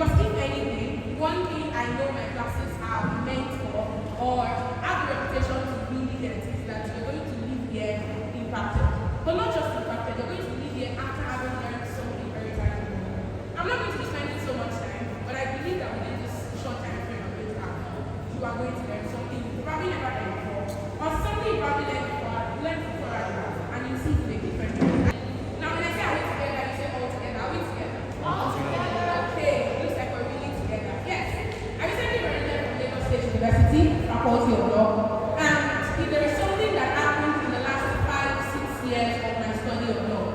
Because if anything, one thing I know my classes are meant for or have the reputation to really get is that you're going to leave here impacted. But not just impacted, you're going to leave here after having learned something very tangible. I'm not going to be spending so much time, but I believe that within this short time frame I'm going to have, you are going to learn something you probably never learned before, or something you probably learned before and you see it in a different way. Now when I say are we together, you say all together. Are we together? All together. Okay, looks like we're really together. Yes. I recently graduated from Lagos State University, Faculty of Law, and if there is something that happened in the last 5-6 years of my study of law,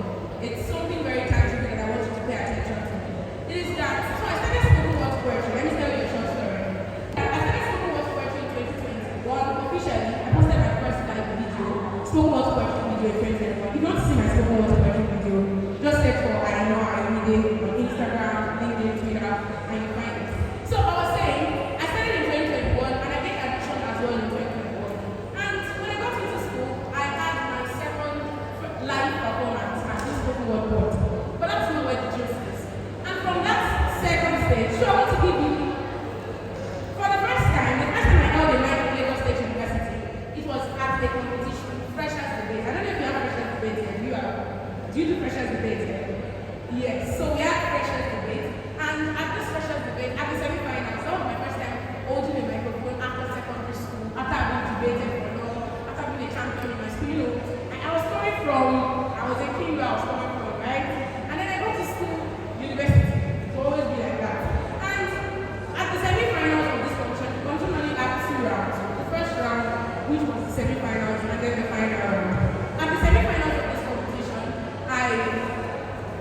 it's something very tangible that I want you to pay attention to. It is that, so I started spoken word poetry. Let me tell you a short story. I started spoken word poetry in 2021. Officially, I posted my first live video, spoken word poetry video in 2021. If you want to see my spoken word poetry video, just search for Aina Ayomide on Instagram, LinkedIn, Twitter, and you find it. So I was saying, I started in 2021 and I get admission as well in 2021. And when I got into school, I had my second live performance as this spoken word poet. But that's not where the gist is. And from that second stage, so I want to give you, for the first time I held a night in Lagos State University, it was at the competition, Freshers Debate. I don't know if you have Freshers Debate here. Do you do Freshers Debate here? Yes. So we had Freshers Debate, and at this Freshers Debate, at the semi-finals, that was my first time holding a microphone after secondary school, after I've been debated for law, after being a champion in my school. You know, and I was coming from, I was a king where I was coming from, right? And then I go to school, university, it will always be like that. And at the semi-finals of this competition, the competition only had 2 rounds. The first round, which was the semi-finals, and then the final round. At the semi-finals of this competition, I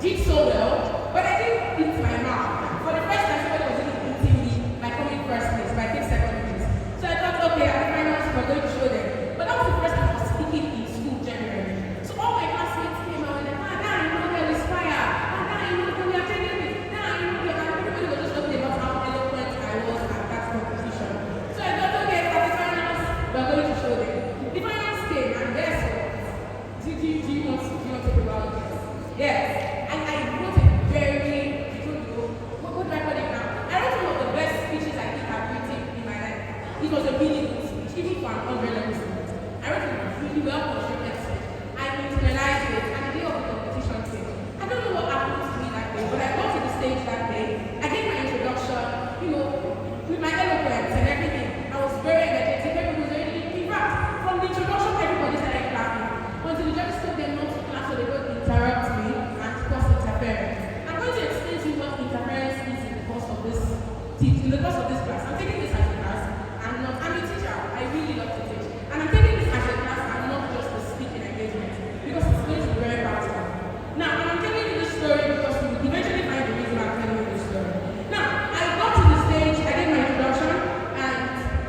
did so well, but I didn't beat my mark. For the first time, somebody was really beating me by coming first place, by taking second place. So I thought, okay, at the finals, we're going to show them. But that was the first time I was speaking in school generally. So all my classmates came out and like, now you know there is fire. Now you know we are taking it. Now you know and everybody was just talking about how eloquent I was at that competition. So I thought, okay, at the finals, we're going to show them. The finals came, and guess what? Do you want to talk about this? Yes. And I wrote a very, what do I call it now? I wrote one of the best speeches I think I've written in my life. It was a really good speech, even for an 100-level student. I wrote a really well constructed speech. I internalized it, and the day of the competition came. I don't know what happened to me that day, but I got to the stage that day. I gave my introduction, you know, with my eloquence and everything. I was very energetic. Everyone was very, in fact, from the introduction, everybody started clapping. Until the judges told them not to clap, so they don't interrupt me and cause interference. I'm going to explain to you what interference is in the course of this class. I'm taking this as a class. I'm a teacher. I really love to teach. And I'm taking this as a class and not just a speaking engagement, because it's going to be very practical. Now, and I'm telling you this story because you will eventually find the reason I'm telling you this story. Now, I got to the stage, I did my introduction, and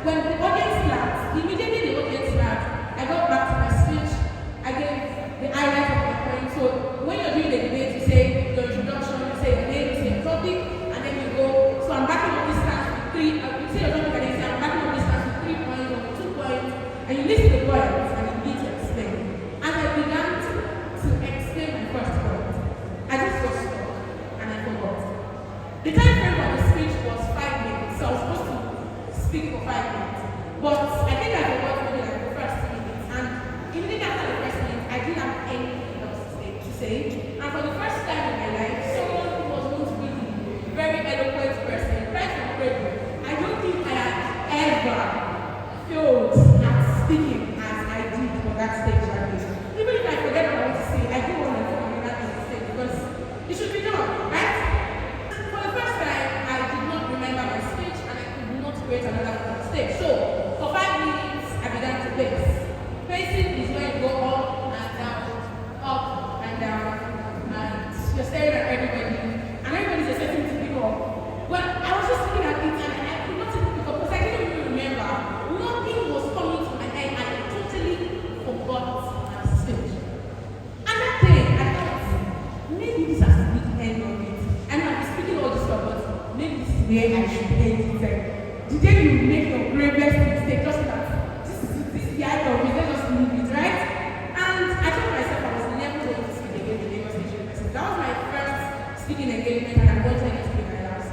when the audience clapped, immediately the audience clapped, I got back to my speech. I gave the highlight of my point. So when you're doing the debate, you say your introduction, you say your name, you say your topic, and then you go. So I'm backing up this class with 3. You say your topic, and then you say I'm backing up this class with 3 points or 2 points, and you listen to the points and you begin to explain. As I began to explain my first point, I just got stuck and I forgot. The time frame for the speech was 5 minutes, so I was supposed to speak for 5 minutes. But I think I forgot maybe like the first 2 minutes, and immediately after the first minute, I didn't have anything else to say. And for the first time in my life, someone who was known to be the very eloquent person, right from Cradle, I don't think I had ever failed at speaking as I did for that stage that day. Even if I forget what I want to say, I do want to know that thing to say because it should be done, right? For the first time, I did not remember my speech and I could not create another one on stage. So for 5 minutes, I began to pace. Pacing is when you go up and down, and you're staring at everybody, and everybody's expecting to pick up. Well, I was just looking at it and I could not even pick up because I didn't even remember. Nothing was coming to my head. I totally forgot my speech. And that day, I thought, maybe this has to be the end of it. And I've been speaking all this stuff, but maybe this is where I should end it. The day you make your gravest mistake, just that this is the end of it, let's just leave it, right? And I told myself I was never going to speak again in Lagos State University. That was my first speaking engagement, and I'm going to be my last.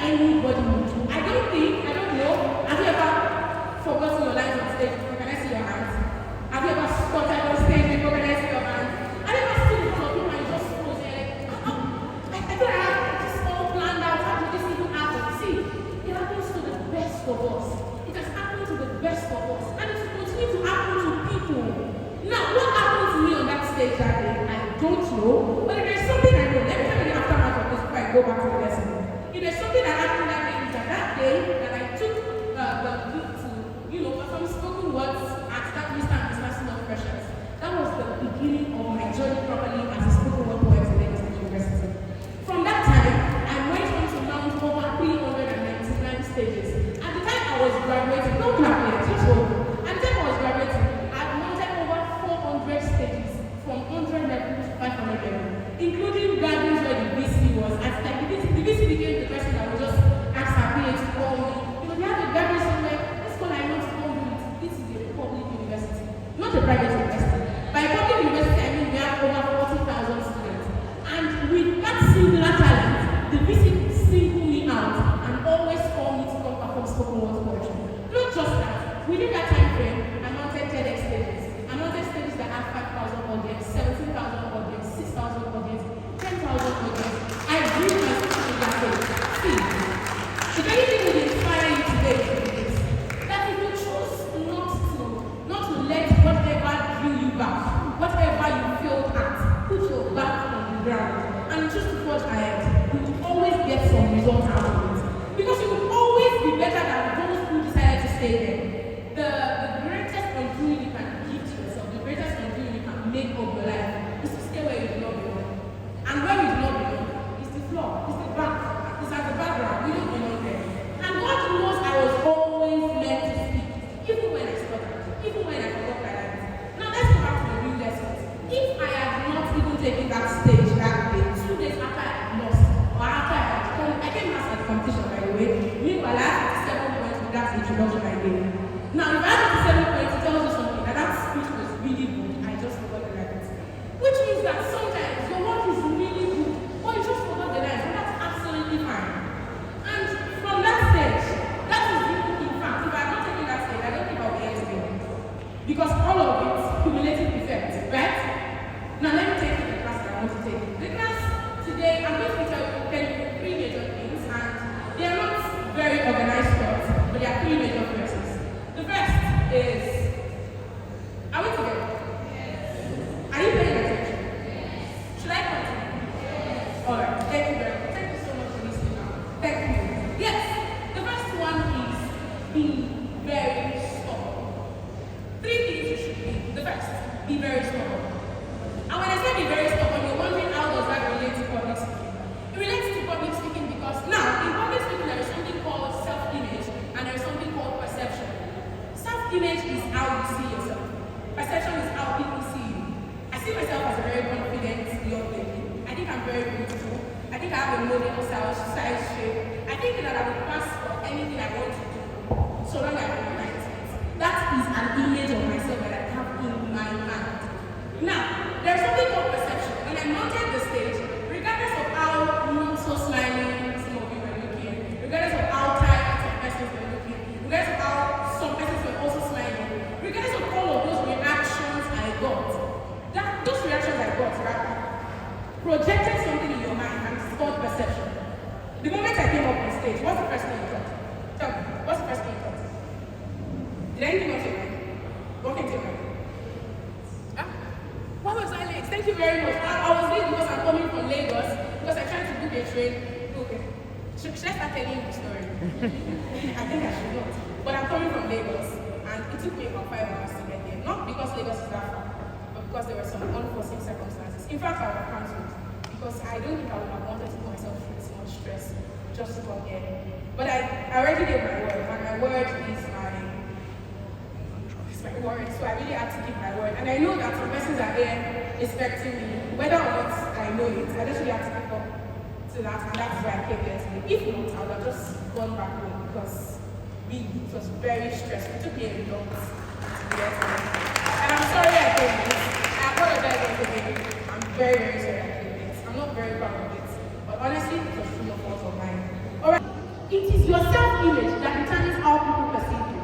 anybody would do. I don't know, have you ever forgotten your lines on stage? Can I see your hands? Have you ever stuttered on stage before? Can I see your hands? Have you ever stood in front of people and you just froze? You're like, I thought I had this all planned out. How did this even happen? See, it happens to the best of us. It has happened to the best of us. And it will continue to happen to people. Now, what happened to me on that stage that day? I don't know. But if there's something I know, let me tell you the aftermath of this before I go back to the lesson. If there's something that happened that day, is that day that I took the lead to, perform spoken words at that Mr. and Mrs. National Freshers. That was the beginning of my journey properly as a spoken word poet at Lagos State University. From that time, I went on to mount over 399 stages. At the time I was graduating, don't clap yet, just hold. At the time I was graduating, I had mounted over 400 stages from 100 level to 500 level, including gatherings where the VC was. At the time, the VC became the person that would just ask her PA to call me. They have a gathering somewhere, let's call I want to come do it. This is a public university, not a private university. By public university, I mean we have over 40,000 students. And with that singular talent, the VC singled me out and always called me to come perform spoken word poetry. Not just that, within that time frame, I mounted TEDx stages. I mounted stages that have 5,000 audience, 17,000 audience, 6,000 audience, 10,000 audience. I grew my social media page. See, if anything would inspire you today to do this, that if you choose not to let whatever drew you back, whatever you failed at, put your back on the ground and choose to forge ahead, you will always get some results out of it. Because you will always be better than those who decided to stay there. The greatest undoing you can give to yourself, the greatest undoing you can make of your life is to stay where you do not belong. And where you do not belong is the floor, is the back, is at the background, you don't belong there. And God knows I was always meant to speak, even when I stuttered, even when I forgot my lines. Now let's go back to the real lessons. If I had not even taken that stage that day, 2 days after I had lost, or after I came last at the competition, by the way, meanwhile I had 57 points with that introduction I gave. Now if I had 57 points, it tells you something, that speech was really good, I just forgot the lines. Which means that sometimes your work is really good, but you just forgot the lines, and that's absolutely fine. And from that stage, that is even, in fact, if I had not taken that stage, I don't think I'll be here today. Because all of it, cumulative effect, right? Now let me take you to the class that I want to take. The class today, I'm going to tell you 3 major things, and they are not very organized thoughts, but they are 3 major verses. The first is, are we together? Yes. Are you paying attention? Yes. Should I continue? Yes. Alright, thank you very much. Thank you so much for listening now. Thank you. Yes, the first one is be very stubborn. 3 things you should be. The first, be very stubborn. And when I say be very stubborn, you're wondering how does that relate to public speaking? It relates to public speaking because now, in public speaking, there is something called self-image and there is something called perception. Self-image is how you see yourself. Perception is how people see you. I see myself as a very confident young lady. I think I'm very beautiful. I think I have a model size shape. I think that I will pass for anything I want to do, so long as I have my intent. That is an image of myself that I have in my mind. Now, there's something called perception. When I mounted the stage, regardless of how not so smiling some of you were looking, regardless of how tired some persons were looking, regardless of how some persons were also smiling, regardless of all of those reactions I got, those reactions I got, rather, projected something in your mind and it's called perception. The moment I came up on stage, what's the first thing you thought? Tell me, what's the first thing you thought? Did anything else in mind? What came to your mind? Why was I late? Thank you very much. I was late because I'm coming from Lagos, because I tried to book a train. Okay. Should I start telling you the story? I think I should not. But I'm coming from Lagos, and it took me about 5 hours to get there. Not because Lagos is that far, but because there were some unforeseen circumstances. In fact, I would have cancelled, because I don't think I would have wanted to put myself through this much stress just to come here. But I already gave my word, and my word is my word, so I really had to keep my word. And I know that some persons are here expecting me, whether or not I know it, I just really had to keep up to that, and that's why I came here today. If not, I would have just gone back home because it was very stressful. It took me a lot to get here. And I'm sorry I came this. I apologize once again. I'm very, very sorry I came this. I'm not very proud of it. But honestly, it was through no fault of mine. Alright. It is your self-image that determines how people perceive you.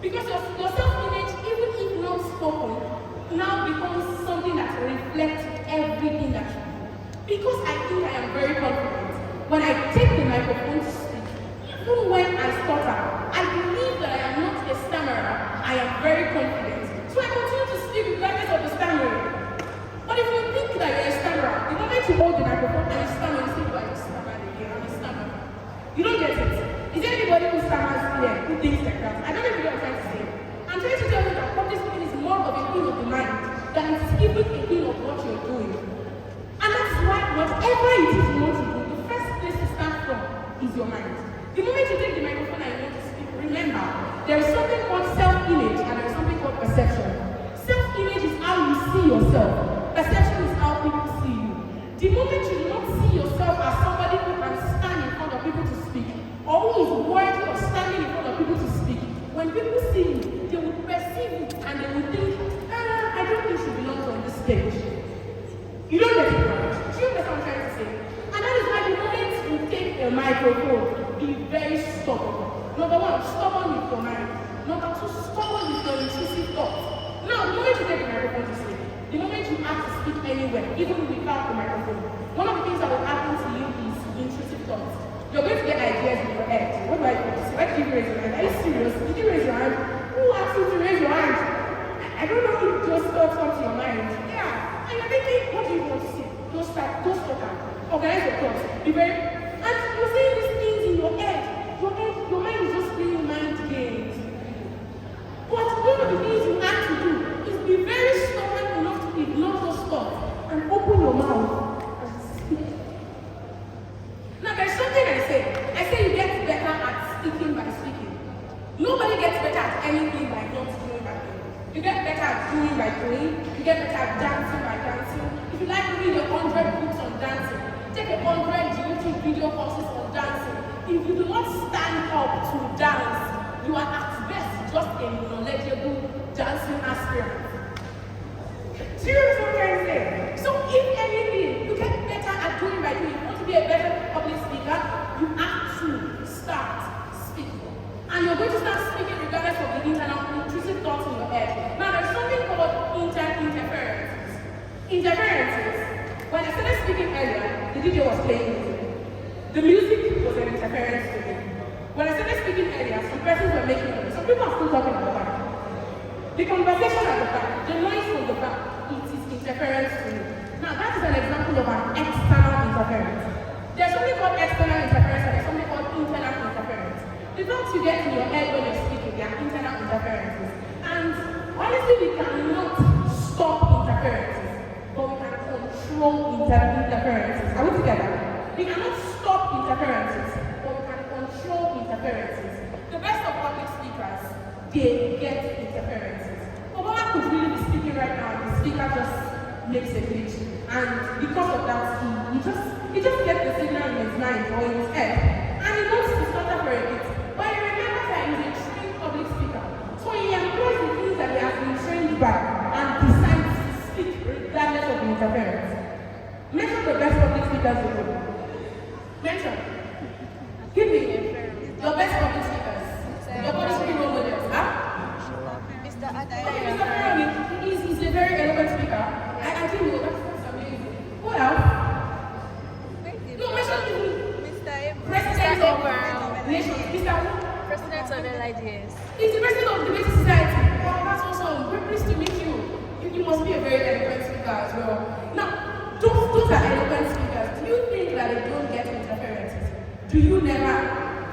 Because your self-image, even if not spoken, now becomes something that reflects everything that you do. Because I think I am very confident, when I take the microphone to speak, even when I stutter, I believe that I am not a stammerer, I am very confident. So I continue to speak regardless of the stammering. But if you think that you're a stammerer, the moment you hold the microphone and you stammer, you say, well, I stammer again, I'm a stammerer. You don't get it. Is there anybody who stammers here who thinks like that? I don't know if you know what I'm trying to say. I'm trying to tell you that public speaking is more of a thing of the mind than it is even a thing of what you're doing. And that's why whatever it is you want to do, the first place to start from is your mind. The moment you take the microphone and you want to speak, remember, there is something called self-image and there is something called perception. Self-image is how you see yourself. Perception is how people see you. The moment you do not see yourself as somebody who can stand in front of people to speak, or who is worthy of standing in front of people to speak, when people see you, they will perceive it and they will think, I don't think she belongs on this stage. You don't get it right. Do you understand what I'm trying to say? And that is why the moment you take a microphone, be very stubborn. Number one, stubborn with your mind. Number two, stubborn with your intrusive thoughts. Now, the moment you take a microphone to speak, the moment you have to speak anywhere, even without the microphone, one of the things that will happen to you is intrusive thoughts. You're going to get ideas in your head. What do I do? Why did you raise your hand? Are you serious? Did you raise your hand? Who asked you to raise your hand? I don't know if those thoughts come to your mind. Yeah. And you're thinking, what do you want to say? Don't start that. Organize your thoughts. Be very. And you're saying these things in your head. Your mind is just playing mind games. But one of the things you have to do is be very stubborn enough to ignore those thoughts and open your mouth and speak. Now there's something I say. I say you get better at speaking by speaking. Nobody gets better at anything by not doing by doing. You get better at doing by doing. You get better at dancing by dancing. If you like to read 100 books on dancing, take 100 YouTube video courses on dancing. If you do not stand up to dance, you are at best just a knowledgeable dancing aspirant. Do you understand what I'm saying? So if anything, you get better at doing by doing. If you want to be a better public speaker, you have to start speaking. And you're going to start speaking regardless of the internal intrusive thoughts in your head. Now there's something called interferences. Interferences. When I started speaking earlier, the DJ was playing music. The music was an interference to me. When I started speaking earlier, some persons were making noise. Some people are still talking at the back. The conversation at the back, the noise from the back, it is interference to me. Now that is an example of an external interference. There's something called external interference and there's something called internal interference. The thoughts you get in your head when you're speaking, they are internal interferences. And honestly, we cannot stop interferences, but we can control interferences. Are we together? We cannot stop interferences, but we can control interferences. The best of public speakers, they get interferences. Obama could really be speaking right now, the speaker just makes a glitch. And because of that, he just gets the signal in his mind or in his head. And he goes to stutter for a bit. But he remembers that he's a trained public speaker. So he employs the things that he has been trained by and decides to speak regardless of the interference. Mention the best public speakers you know. Mention. Give me your best public speakers. Your public speaking role models. Huh? Mr. Aina Mr. Ayomide, he's a very eloquent speaker. I think that's amazing. Who else? No, mention President of Nations. President of LIDS. He's the president of the Debate Society. Wow, that's awesome. We're pleased to meet you. You must be a very eloquent speaker as well. Now, those are eloquent speakers. Do you think that they don't get interferences? Do you never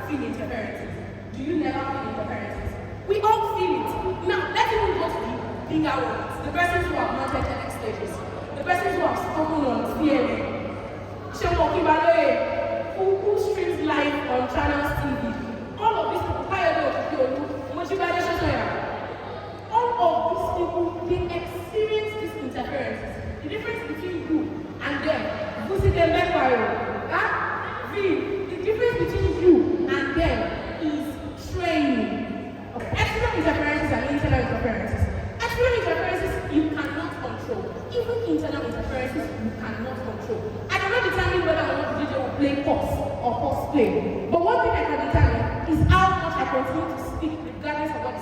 feel interferences? Do you never feel interferences? We all feel it. Now, let's even go to the bigger ones. The persons who have mounted TEDx stages. The persons who have spoken on CNN. Shemo Kibale, who streams live on Channels TV. All of these people, all of these people, they experience these interferences. The difference between you and them, the difference between you and them is training. Okay. External interferences and internal interferences. External interferences you cannot control. Even internal interferences you cannot control. I cannot determine whether or not the DJ will play pause or pause play.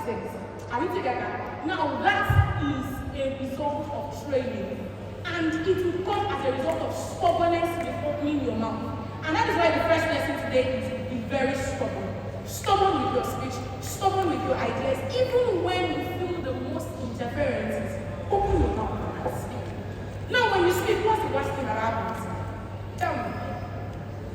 sense. Are we together? Now that is a result of training. And it will come as a result of stubbornness in opening your mouth. And that is why the first lesson today is be very stubborn. Stubborn with your speech, stubborn with your ideas. Even when you feel the most interferences, open your mouth and speak. Now when you speak, what's the worst thing that happens? Tell me.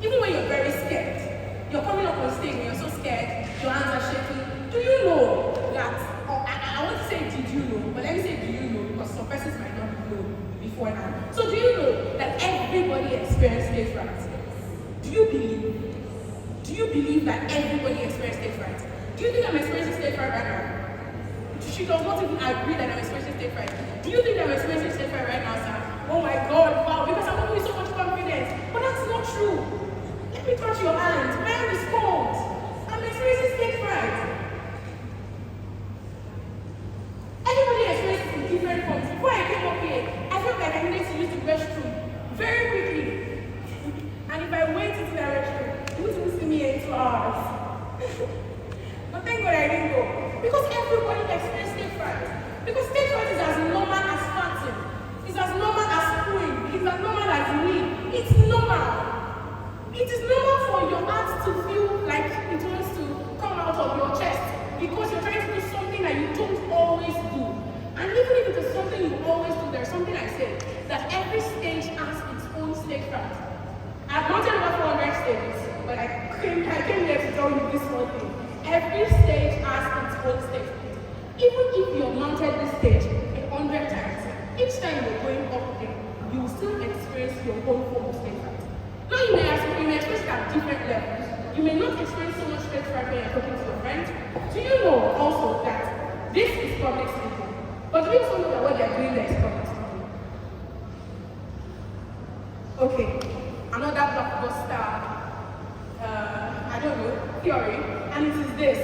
Even when you're very scared, you're coming up on stage when you're so scared, your hands are shaking. Do you know that, I won't say did you know, but let me say do you know, because some persons might not know before now. So do you know that everybody experiences stage fright? Do you believe? Do you believe that everybody experiences stage fright? Do you think I'm experiencing stage fright right now? She does not even agree that I'm experiencing stage fright. Do you think I'm experiencing stage fright right now, sir? Oh my God, wow, because I'm moving with so much confidence. But that's not true. Let me touch your hand. My hand is cold. I'm experiencing stage fright. Everybody experiences in different forms. Before I came up here, I felt like I needed to use the restroom very quickly. And if I went into the restroom, you wouldn't see me in 2 hours. But thank God I didn't go. Because everybody experiences stage fright. Because stage fright is as normal as farting. It's as normal as pooing. It's as normal as weed. It's normal. It is normal for your heart to feel like it wants to come out of your chest because you're trying to do something that you don't always do. And even if it is something you always do, there's something I said, that every stage has its own stage fright. I've mounted over 400 stages, but I came here to tell you this one thing. Every stage has its own stage fright. Even if you're mounted this stage 100 times, each time you're going up there, you will still experience your own form of stage fright. Now you may experience it at different levels. You may not experience so much stage fright when you're talking to your friends. Do you know also that this is public speaking? But do you also know that what they're doing there is public speaking? Okay, another blockbuster, I don't know, theory, and it is this.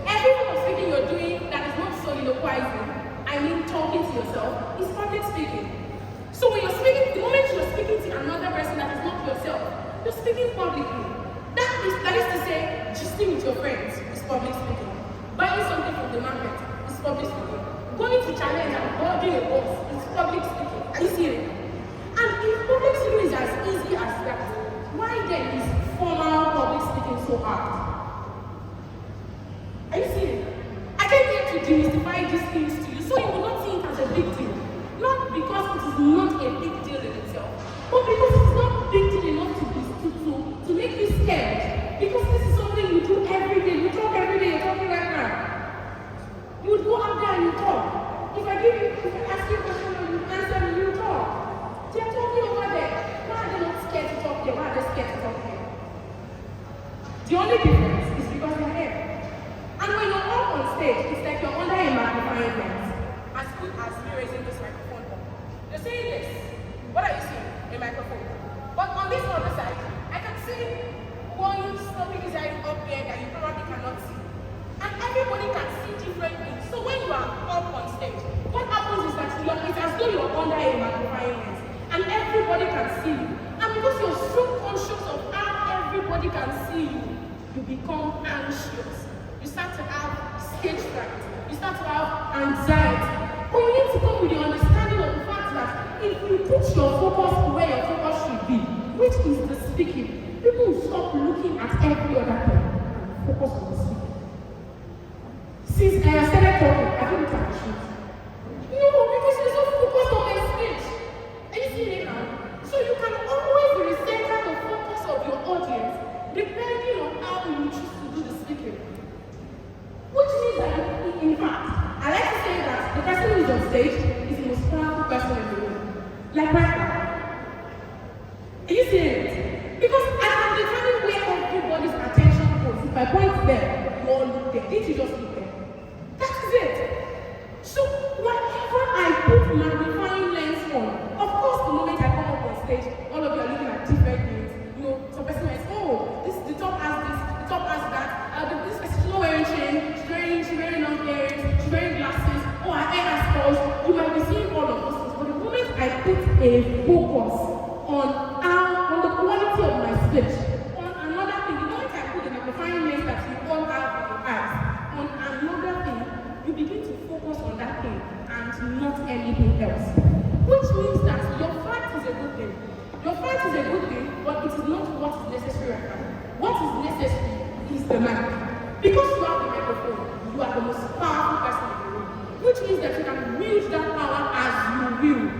Every form of speaking you're doing that is not soliloquizing, I mean talking to yourself, is public speaking. So when you're speaking, the moment you're speaking to another person that is not yourself, you're speaking publicly. That is to say, gisting with your friends is public speaking. Buying something from the market is public speaking. Going to challenge and boarding a bus is public speaking. Are you seeing it? And if public speaking is as easy as that, why then is formal public speaking so hard? Are you seeing it? I came here to demystify these things to you so you will not see it as a big deal. Not because it is not a big deal in itself, but because it's not big deal enough to make you scared. Because this is something you do every day. You talk every day, you're talking right now. You would go out there and you talk. If I ask you a question and you answer me, you talk. They're talking over there. Why are they not scared to talk here? Why are they scared to talk here? The only difference is because they're here. And when you're up on stage, it's like you're under a magnifying lens. As good as me raising this microphone up. You're saying this. What are you seeing? A microphone. But on this other side, I can see one stopping his eye up there that you probably cannot see. And everybody can see different things. So when you are up on stage, what happens is that it's as though you're under a magnifying lens. And everybody can see you. And because you're so conscious of how everybody can see you, you become anxious. You start to have stage fright. You start to have anxiety. But you need to come with the understanding of the fact that if you put your focus where your focus should be, which is the speaking, people will stop looking at every other thing and focus on the speaking. Since I started talking, I didn't look at the shoes. No, because you're so focused on my speech. Are you seeing it now? So you can always recenter the focus of your audience depending on how you choose to do the speaking. Which means that, in fact, I like to say that the person who is on stage is the most powerful person in the room. Like right now. Are you seeing it? Because I can determine where everybody's attention goes. If I point there, you all look there. Did you just look there? That is it. So whatever I put magnifying lens on, of course the moment I come up on stage, all of you are looking at different things. You know, some person might say, oh, the top has this, the top has that. This person, she's not wearing chain, she's wearing long earrings, she's wearing glasses, oh, her hair has curls. You might be seeing all of those things. But the moment I put a focus on the quality of my speech, on another thing, the moment I put the magnifying lens that you all have in your eyes, on another thing, Your fight is a good thing, but it is not what is necessary right now. What is necessary is the mic. Because you have the microphone, you are the most powerful person in the room, which means that you can wield that power as you will.